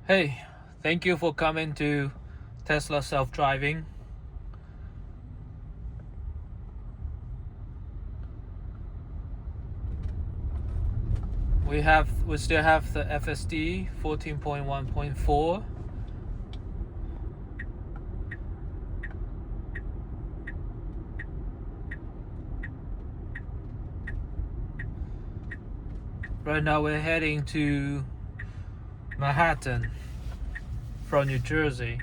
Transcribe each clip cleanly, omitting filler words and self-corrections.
Hey, thank you for coming to Tesla self-driving. We still have the FSD 14.1.4. Right now we're heading to Manhattan from New Jersey.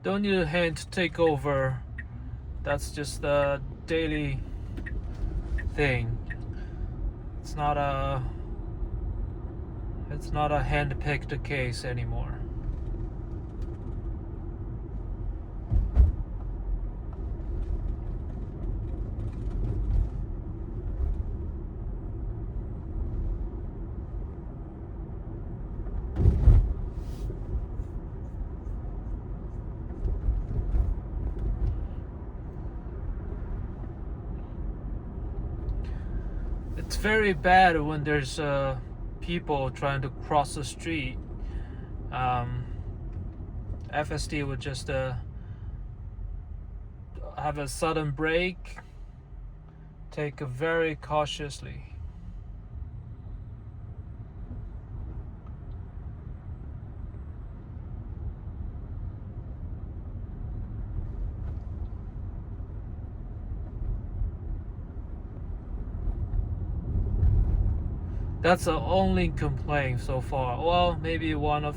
Don't need a hand to take over. That's just a daily thing. It's not a hand-picked case anymore. It's very bad when there's people trying to cross the street. FSD would just have a sudden brake, take it very cautiously. That's the only complaint so far. Well, maybe one of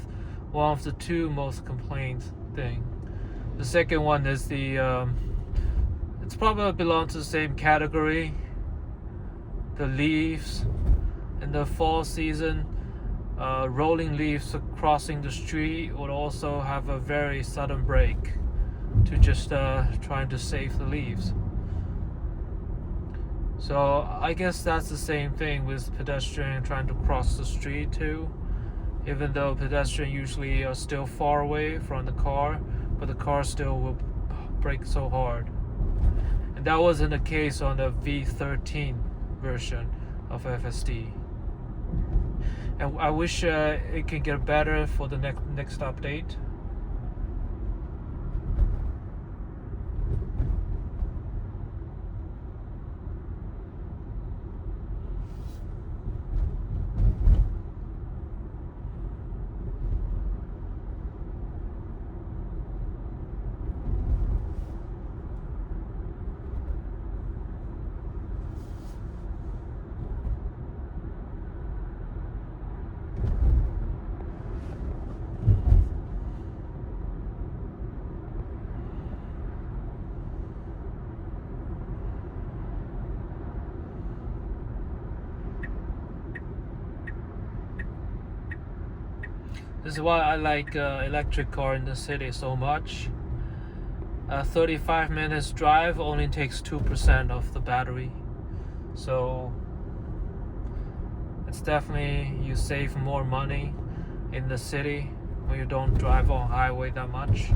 the two most complained thing. The second one is it's probably belongs to the same category. The leaves in the fall season, rolling leaves crossing the street would also have a very sudden brake to just trying to save the leaves. So I guess that's the same thing with pedestrian trying to cross the street too. Even though pedestrians usually are still far away from the car, but the car still will brake so hard. And that wasn't the case on the V13 version of FSD. And I wish it can get better for the next update. This is why I like electric car in the city so much. A 35 minutes drive only takes 2% of the battery. So it's definitely, you save more money in the city when you don't drive on highway that much.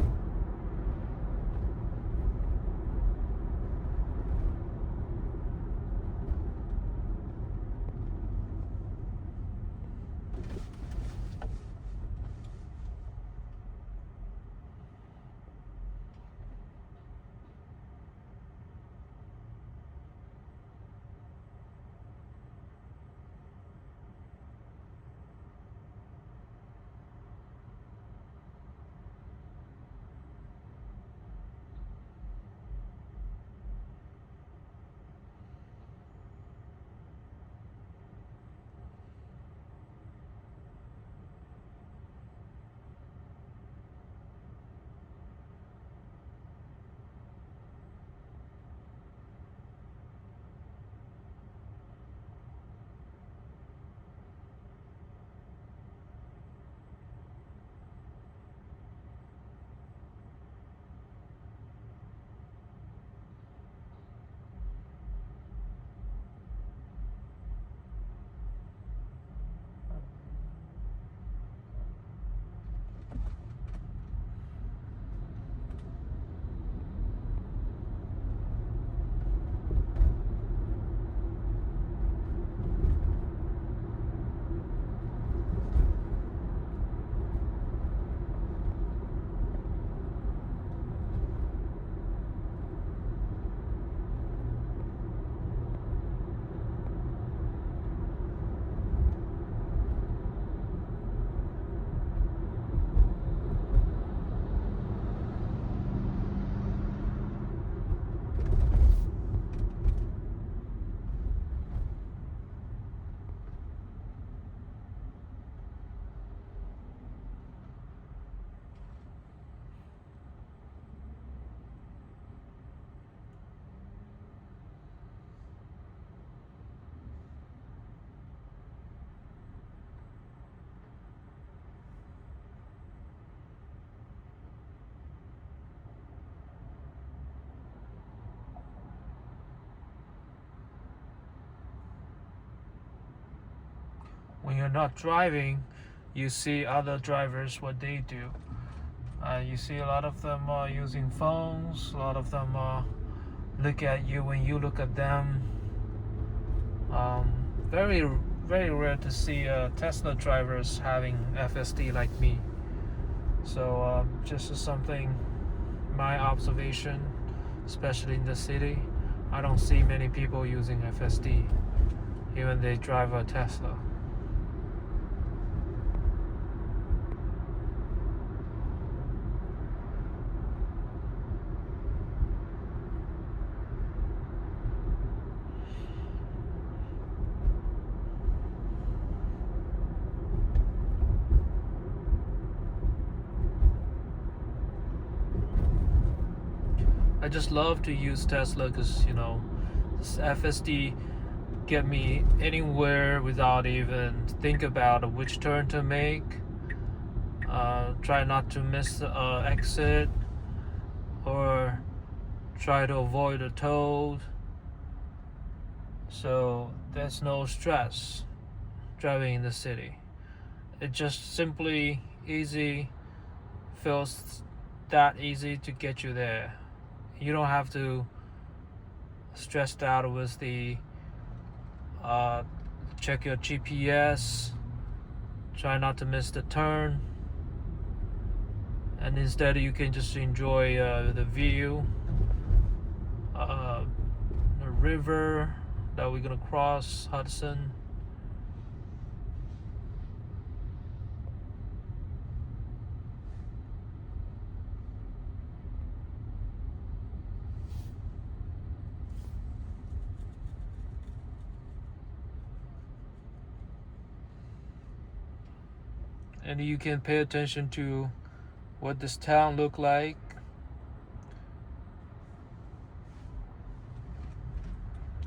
you're not driving, you see other drivers what they do. You see a lot of them are using phones. A lot of them look at you when you look at them. Very very rare to see Tesla drivers having FSD like me. So just something, my observation, especially in the city, I don't see many people using FSD, even they drive a Tesla. I just love to use Tesla because this FSD get me anywhere without even think about which turn to make. Try not to miss the exit, or try to avoid a toll. So there's no stress driving in the city. It just simply easy, feels that easy to get you there. You don't have to stressed out with the check your GPS, try not to miss the turn, and instead you can just enjoy the view, the river that we're gonna cross, Hudson. And you can pay attention to what this town look like.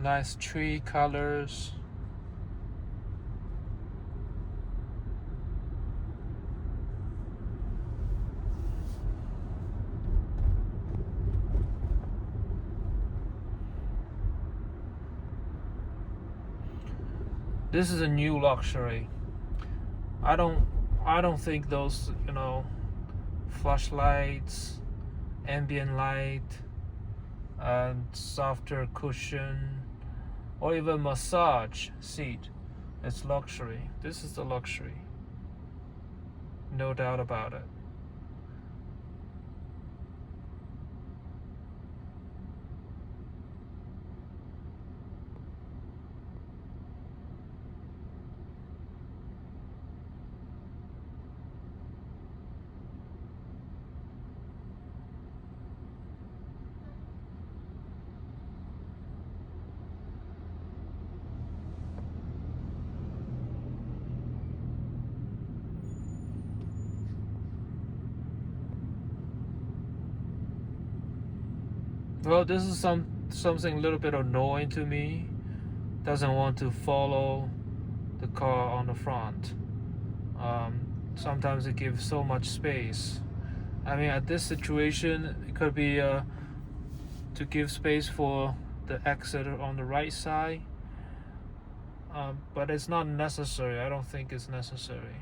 Nice tree colors. This is a new luxury. I don't think those flashlights, ambient light, and softer cushion, or even massage seat, it's luxury. This is the luxury, no doubt about it. Well, this is something a little bit annoying to me. Doesn't want to follow the car on the front. Sometimes it gives so much space. I mean, at this situation, it could be to give space for the exit on the right side, but it's not necessary. I don't think it's necessary.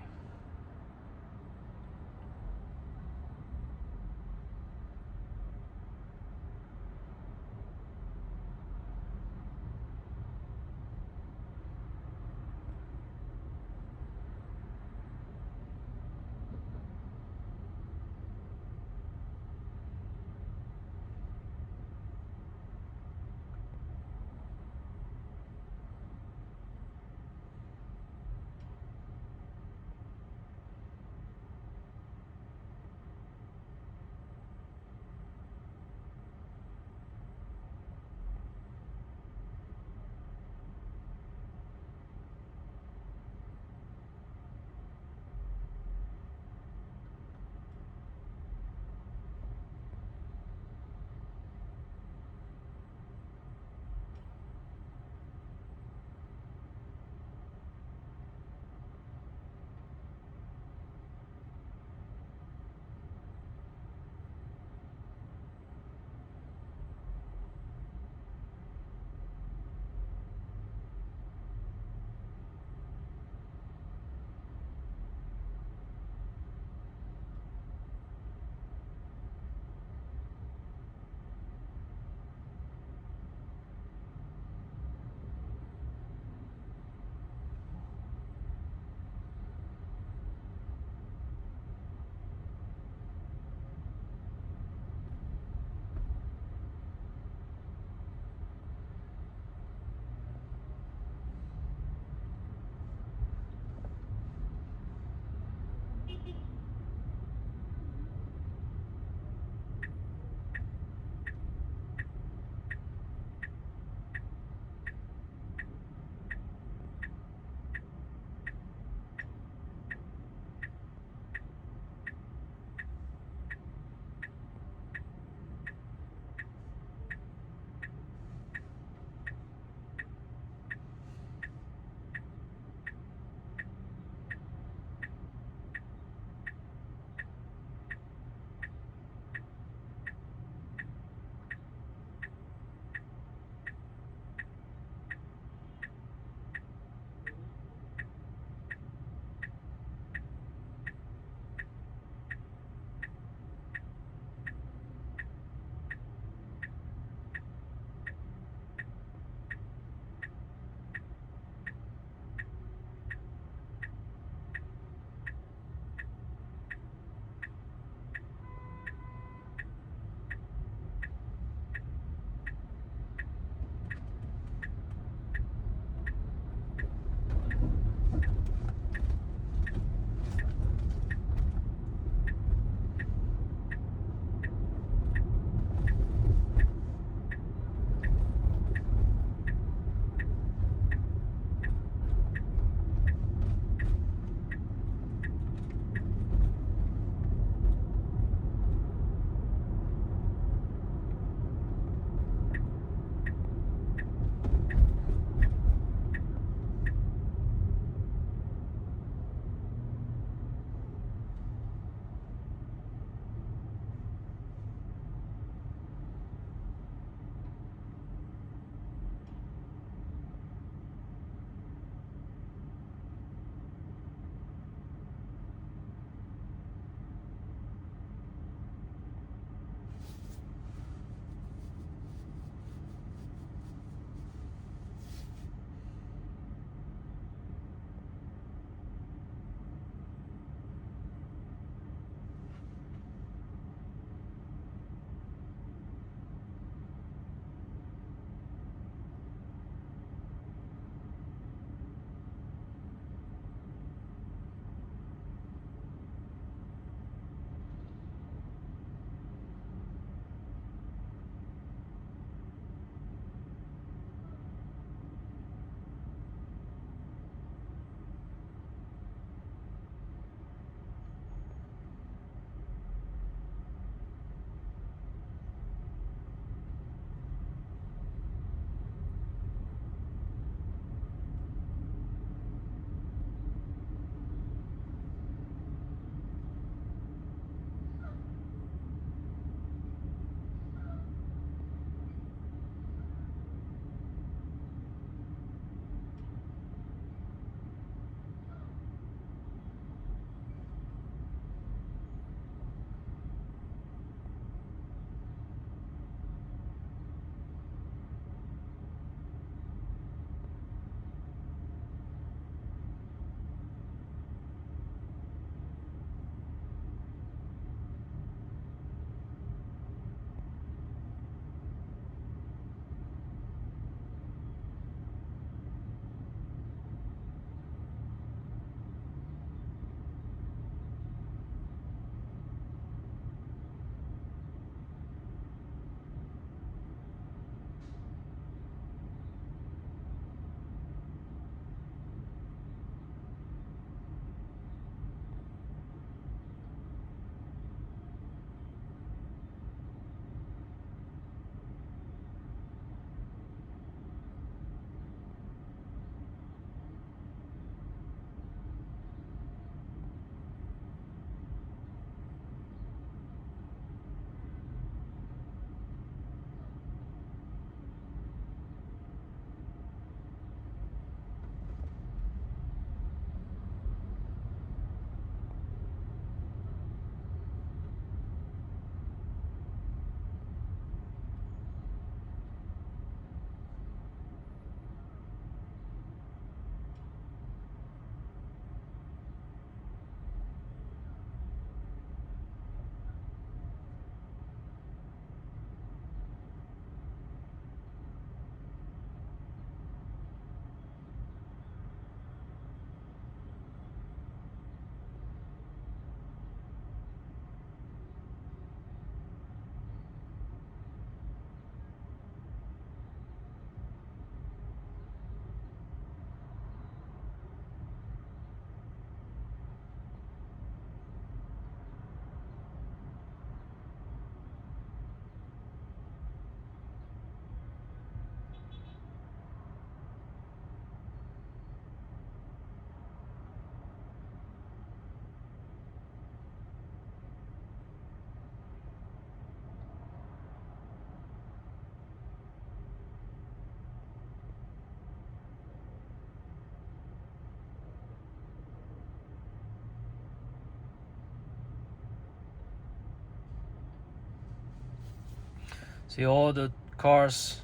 See all the cars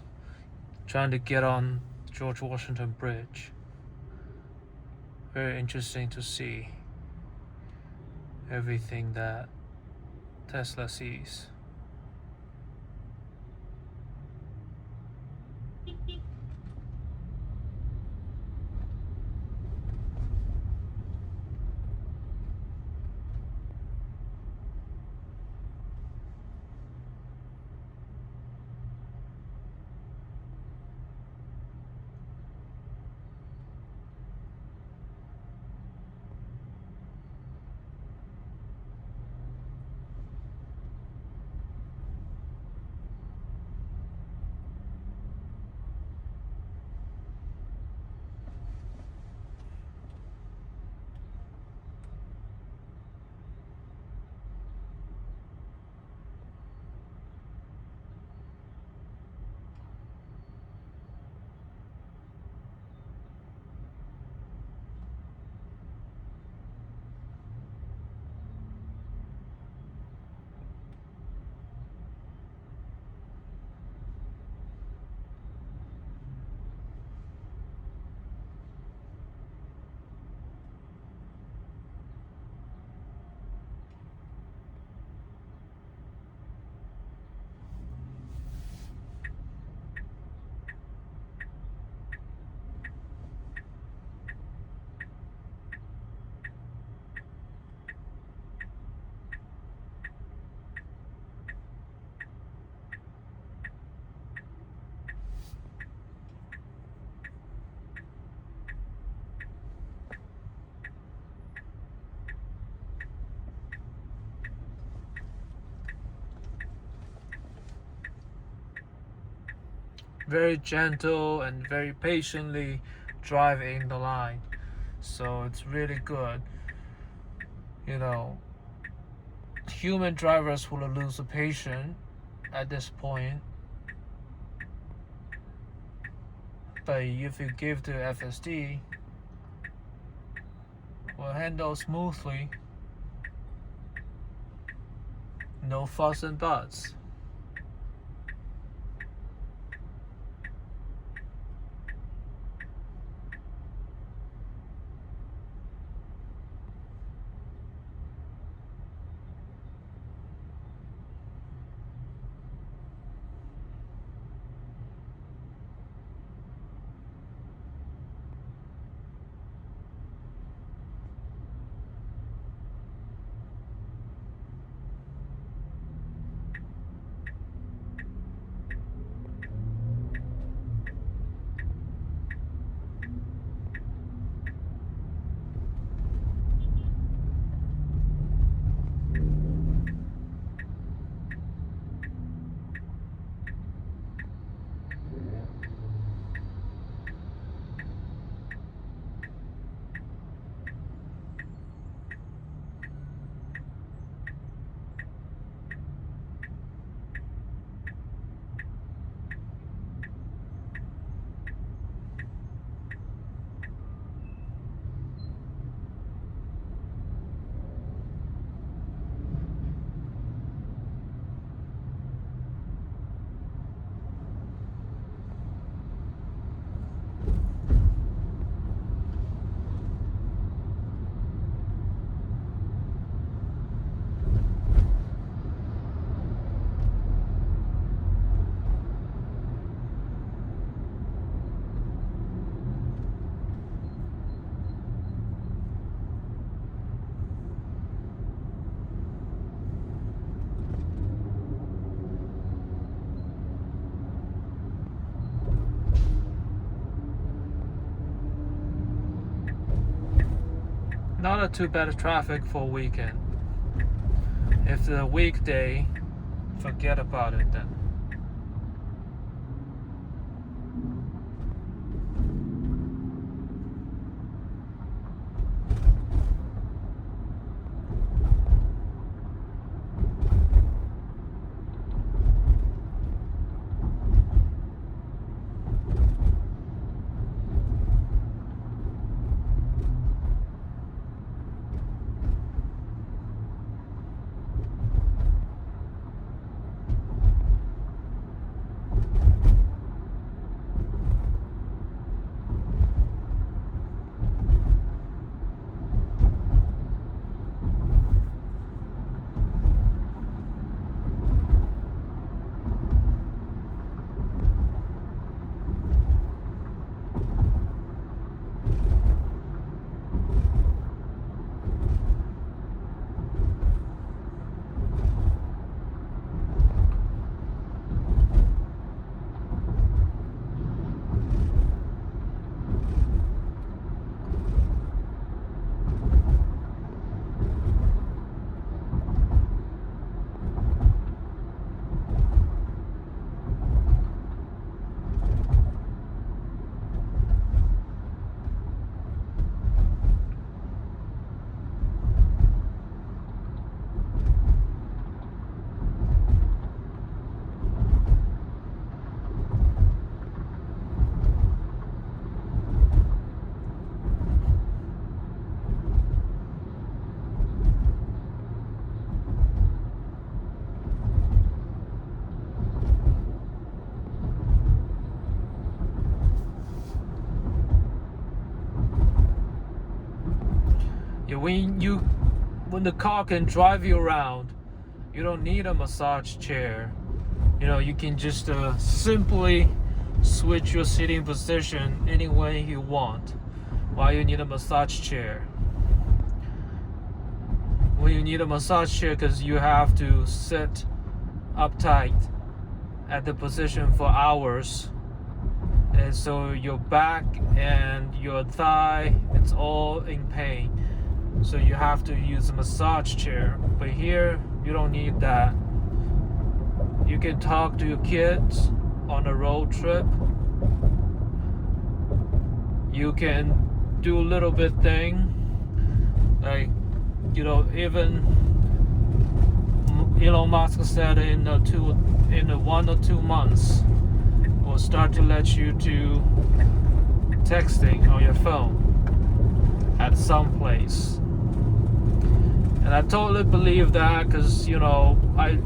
trying to get on George Washington Bridge. Very interesting to see everything that Tesla sees. Very gentle and very patiently driving the line. So it's really good. You know, human drivers will lose the patience at this point. But if you give to FSD, will handle smoothly. No fuss and buts. Not too bad traffic for weekend. If the weekday, forget about it then. when the car can drive you around, you don't need a massage chair. You can just simply switch your sitting position any way you want. Why you need a massage chair? Well, you need a massage chair because you have to sit uptight at the position for hours, and so your back and your thigh, it's all in pain, so you have to use a massage chair. But here you don't need that. You can talk to your kids on a road trip. You can do a little bit thing like, even Elon Musk said in 1 or 2 months will start to let you do texting on your phone at some place. And I totally believe that because I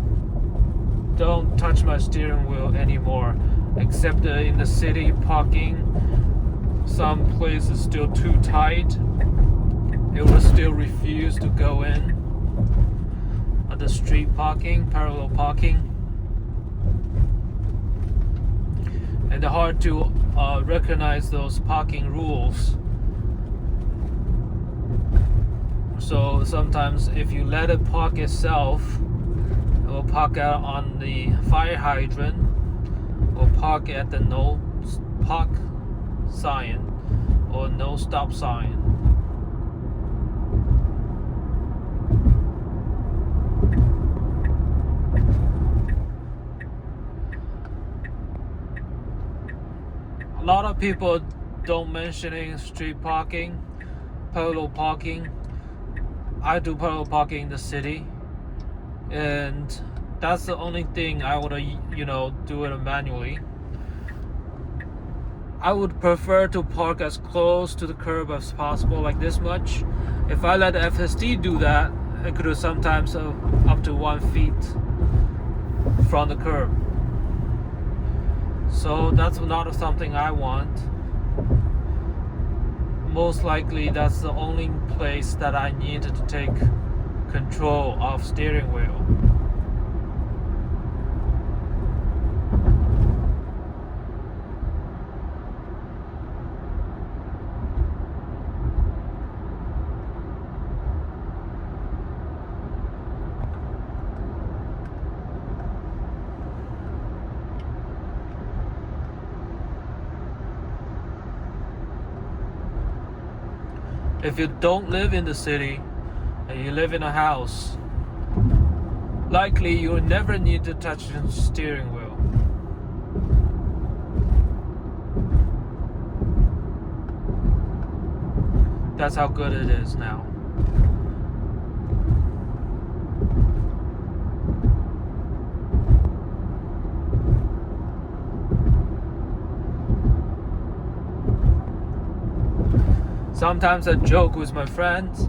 don't touch my steering wheel anymore, except in the city parking. Some places still too tight. It will still refuse to go in. At the street parking, parallel parking, and it's hard to recognize those parking rules. So sometimes if you let it park itself, it will park out on the fire hydrant, or park at the no park sign or no stop sign. A lot of people don't mention street parking, parallel parking. I do parallel parking in the city, and that's the only thing I would do it manually. I would prefer to park as close to the curb as possible, like this much. If I let the FSD do that, it could do sometimes up to 1 feet from the curb. So that's not something I want. Most likely that's the only place that I needed to take control of steering wheel. If you don't live in the city and you live in a house, likely you will never need to touch the steering wheel. That's how good it is now. Sometimes I joke with my friends.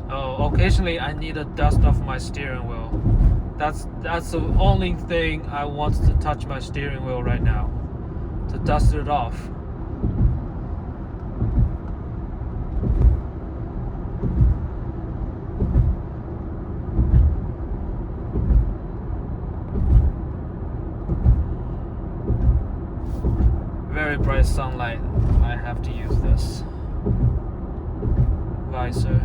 Occasionally I need to dust off my steering wheel. That's the only thing I want to touch my steering wheel right now, to dust it off. Very bright sunlight. I have to use this visor.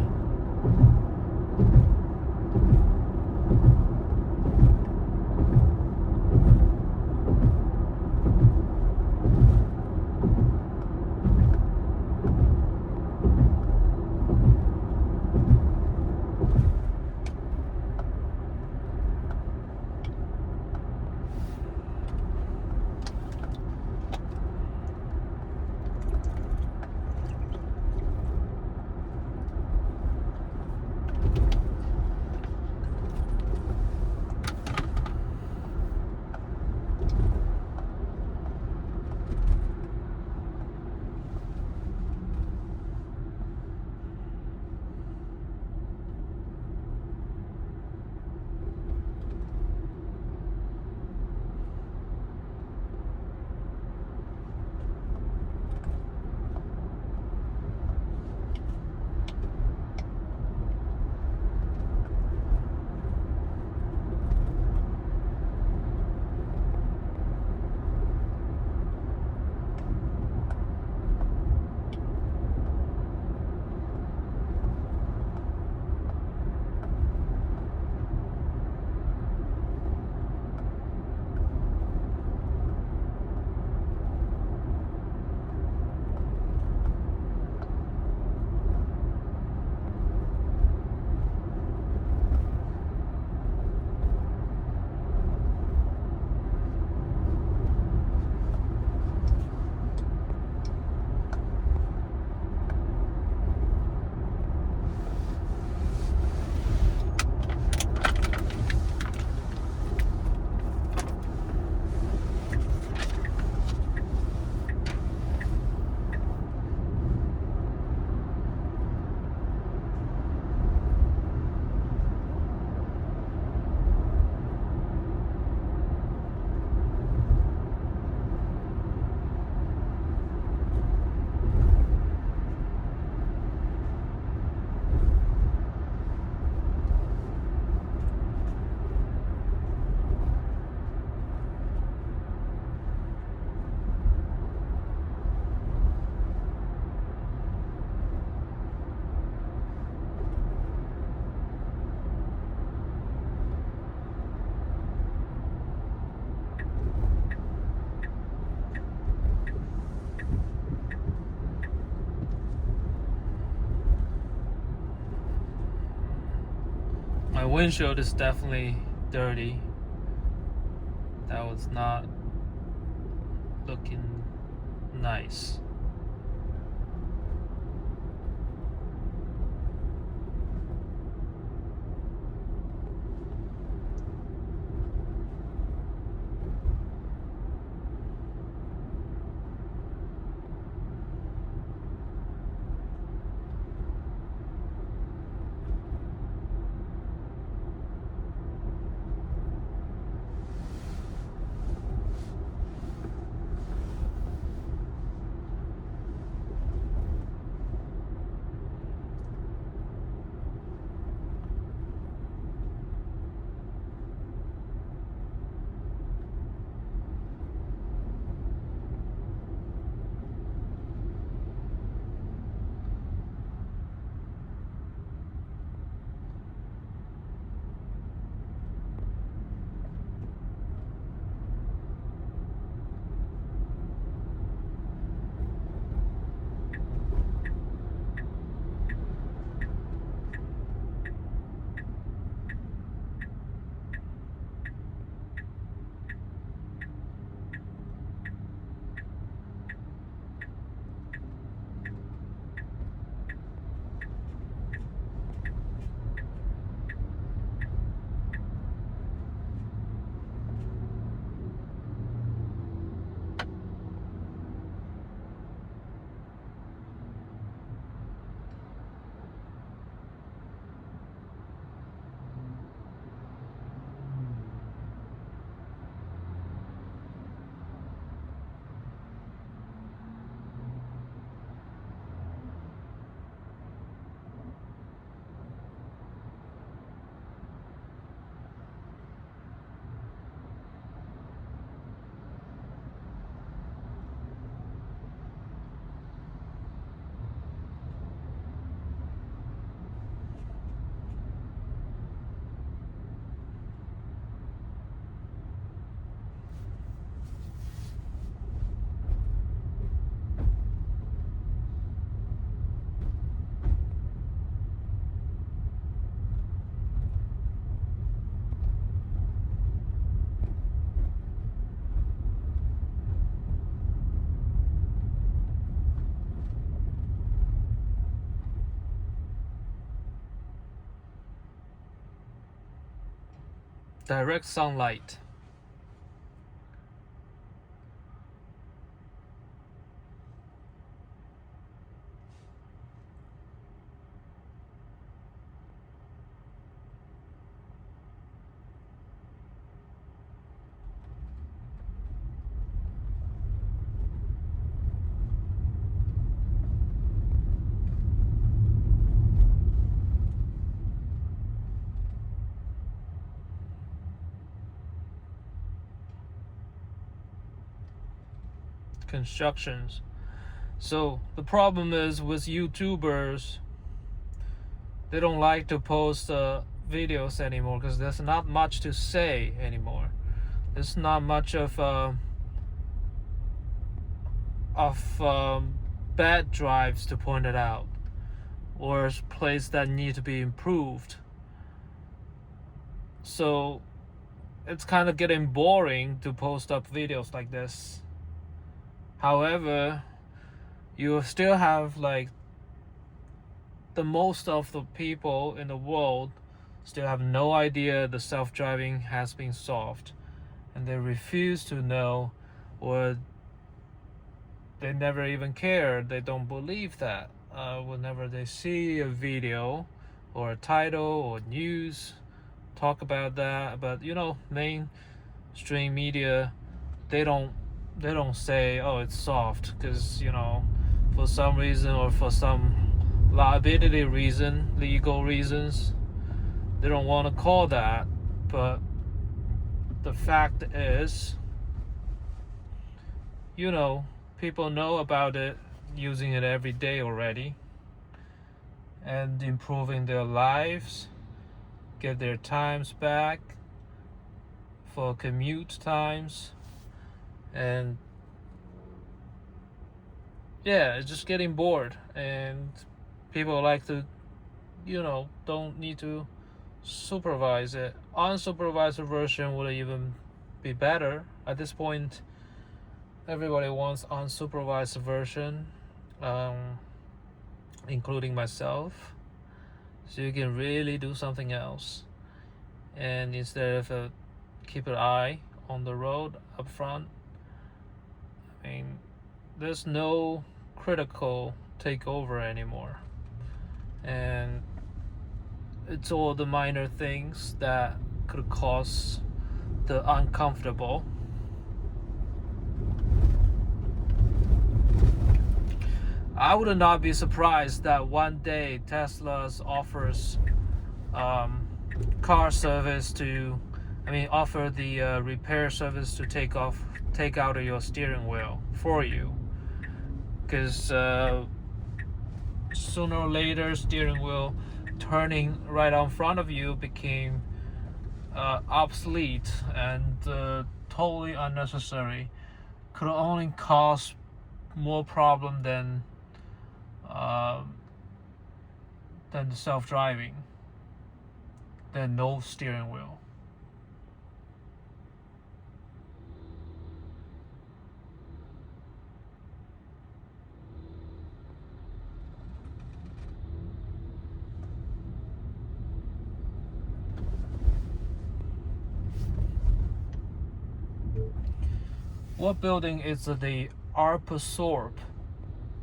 My windshield is definitely dirty. That was not looking nice. Direct sunlight. Constructions. So the problem is with YouTubers, they don't like to post videos anymore because there's not much to say anymore. There's not much of bad drives to point it out, or places that need to be improved. So it's kind of getting boring to post up videos like this. However, you still have like the most of the people in the world still have no idea the self-driving has been solved, and they refuse to know, or they never even care. They don't believe that. Whenever they see a video or a title or news talk about that, but mainstream media, they don't say, oh, it's solved, because for some reason, or for some liability reason, legal reasons, they don't want to call that. But the fact is, people know about it, using it every day already, and improving their lives, get their times back for commute times, and it's just getting bored, and people like to don't need to supervise it. Unsupervised version would even be better. At this point, everybody wants unsupervised version, including myself. So you can really do something else. And instead of keep an eye on the road up front, I mean, there's no critical takeover anymore. And it's all the minor things that could cause the uncomfortable. I would not be surprised that one day Tesla offers car service offer the repair service to take out your steering wheel for you, because sooner or later steering wheel turning right on front of you became obsolete and totally unnecessary. Could only cause more problem than the self-driving, than no steering wheel. What building is the Arpsorp?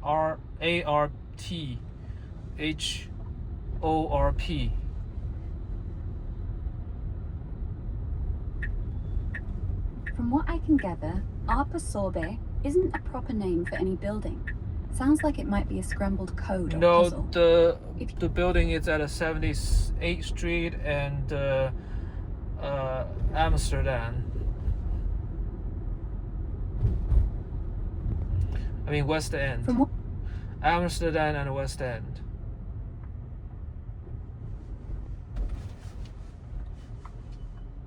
ARPHORP. From what I can gather, Arpasorbe isn't a proper name for any building. Sounds like it might be a scrambled code or puzzle. No, the building is at 78th Street and Amsterdam. I mean West End. From what? Amsterdam and West End.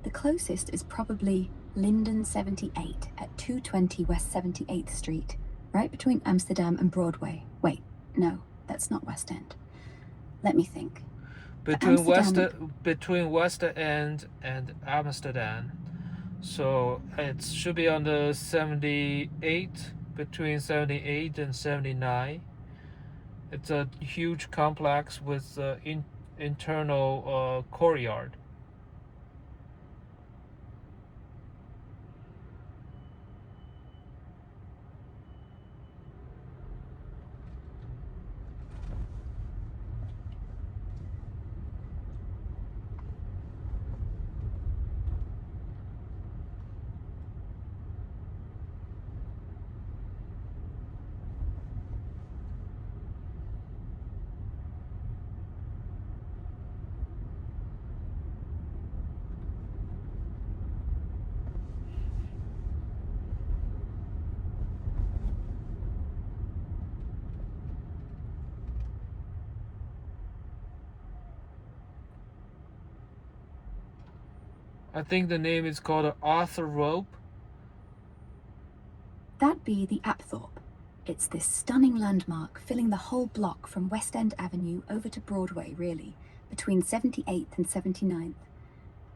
The closest is probably Linden 78 at 220 West 78th Street, right between Amsterdam and Broadway. Wait, no, that's not West End. Let me think. Between West End and Amsterdam. So it should be on the 78, between 78 and 79. It's a huge complex with internal courtyard. I think the name is called Arthur Rope. That'd be the Apthorpe. It's this stunning landmark filling the whole block from West End Avenue over to Broadway, really, between 78th and 79th.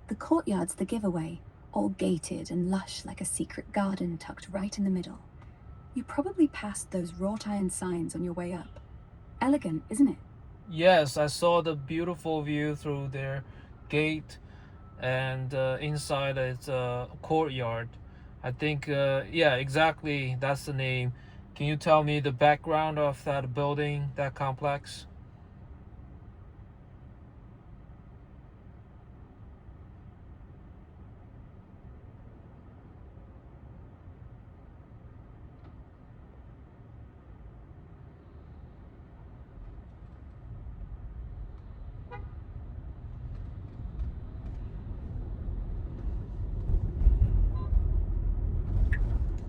The courtyard's the giveaway, all gated and lush like a secret garden tucked right in the middle. You probably passed those wrought iron signs on your way up. Elegant, isn't it? Yes, I saw the beautiful view through their gate, and inside it's a courtyard. I think, yeah, exactly, that's the name. Can you tell me the background of that building, that complex?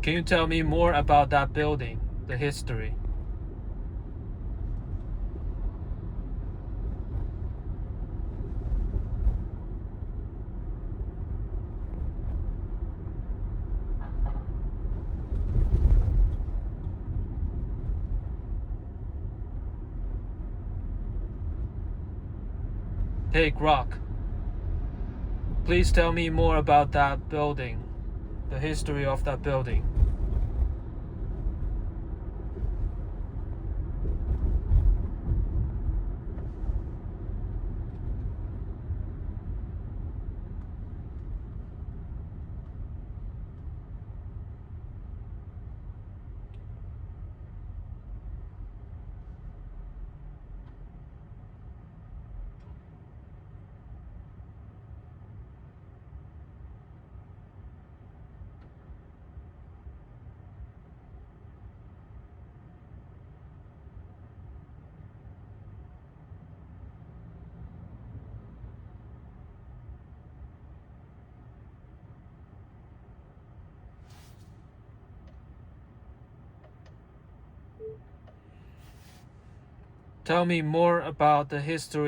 Can you tell me more about that building, the history? Hey, Grok, Please tell me more about that building, the history of that building. Tell me more about the history